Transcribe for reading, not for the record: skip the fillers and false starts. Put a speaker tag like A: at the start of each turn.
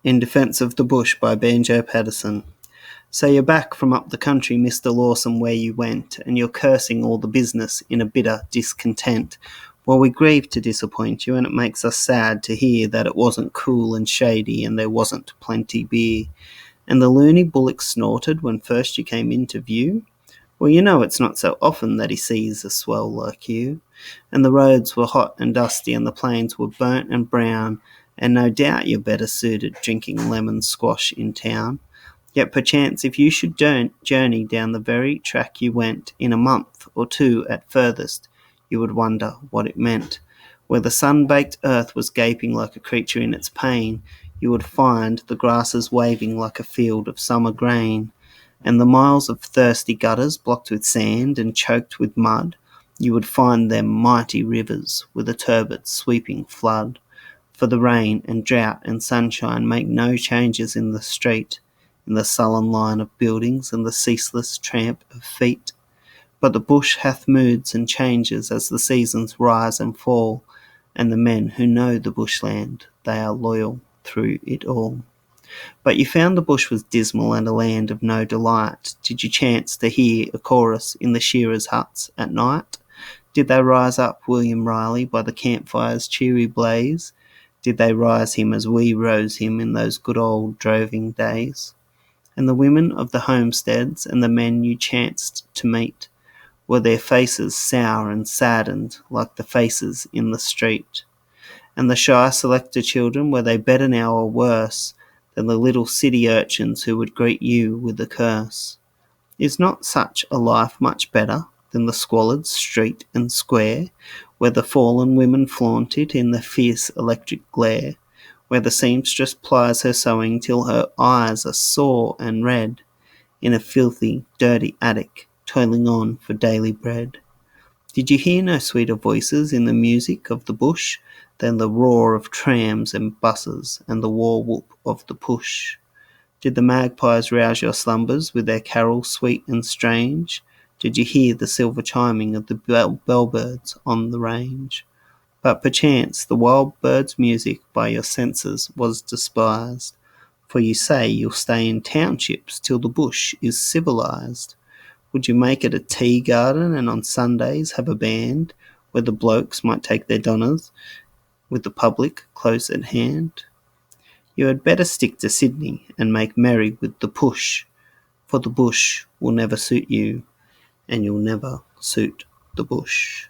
A: In Defence of the Bush by Banjo. So you're back from up the country, Mr. Lawson, where you went, and you're cursing all the business in a bitter discontent. Well, we grieve to disappoint you, and it makes us sad to hear that it wasn't cool and shady, and there wasn't plenty beer. And the loony bullock snorted when first you came into view. Well, you know it's not so often that he sees a swell like you. And the roads were hot and dusty, and the plains were burnt and brown, and no doubt you're better suited drinking lemon squash in town. Yet perchance if you should journey down the very track you went, in a month or two at furthest, you would wonder what it meant. Where the sun-baked earth was gaping like a creature in its pain, you would find the grasses waving like a field of summer grain, and the miles of thirsty gutters blocked with sand and choked with mud, you would find them mighty rivers with a turbid sweeping flood. For the rain and drought and sunshine make no changes in the street, in the sullen line of buildings and the ceaseless tramp of feet. But the bush hath moods and changes as the seasons rise and fall, and the men who know the bushland, they are loyal through it all. But you found the bush was dismal and a land of no delight. Did you chance to hear a chorus in the shearers' huts at night? Did they rise up William Riley by the campfire's cheery blaze? Did they rise him as we rose him in those good old droving days? And the women of the homesteads and the men you chanced to meet, were their faces sour and saddened like the faces in the street? And the shy selector children, were they better now or worse than the little city urchins who would greet you with a curse? Is not such a life much better than the squalid street and square, where the fallen women flaunt it in the fierce electric glare, where the seamstress plies her sewing till her eyes are sore and red, in a filthy, dirty attic, toiling on for daily bread? Did you hear no sweeter voices in the music of the bush than the roar of trams and buses and the war whoop of the push? Did the magpies rouse your slumbers with their carol sweet and strange? Did you hear the silver chiming of the bellbirds on the range? But perchance the wild bird's music by your senses was despised, for you say you'll stay in townships till the bush is civilized. Would you make it a tea garden and on Sundays have a band, where the blokes might take their donners, with the public close at hand? You had better stick to Sydney and make merry with the push, for the bush will never suit you, and you'll never suit the bush.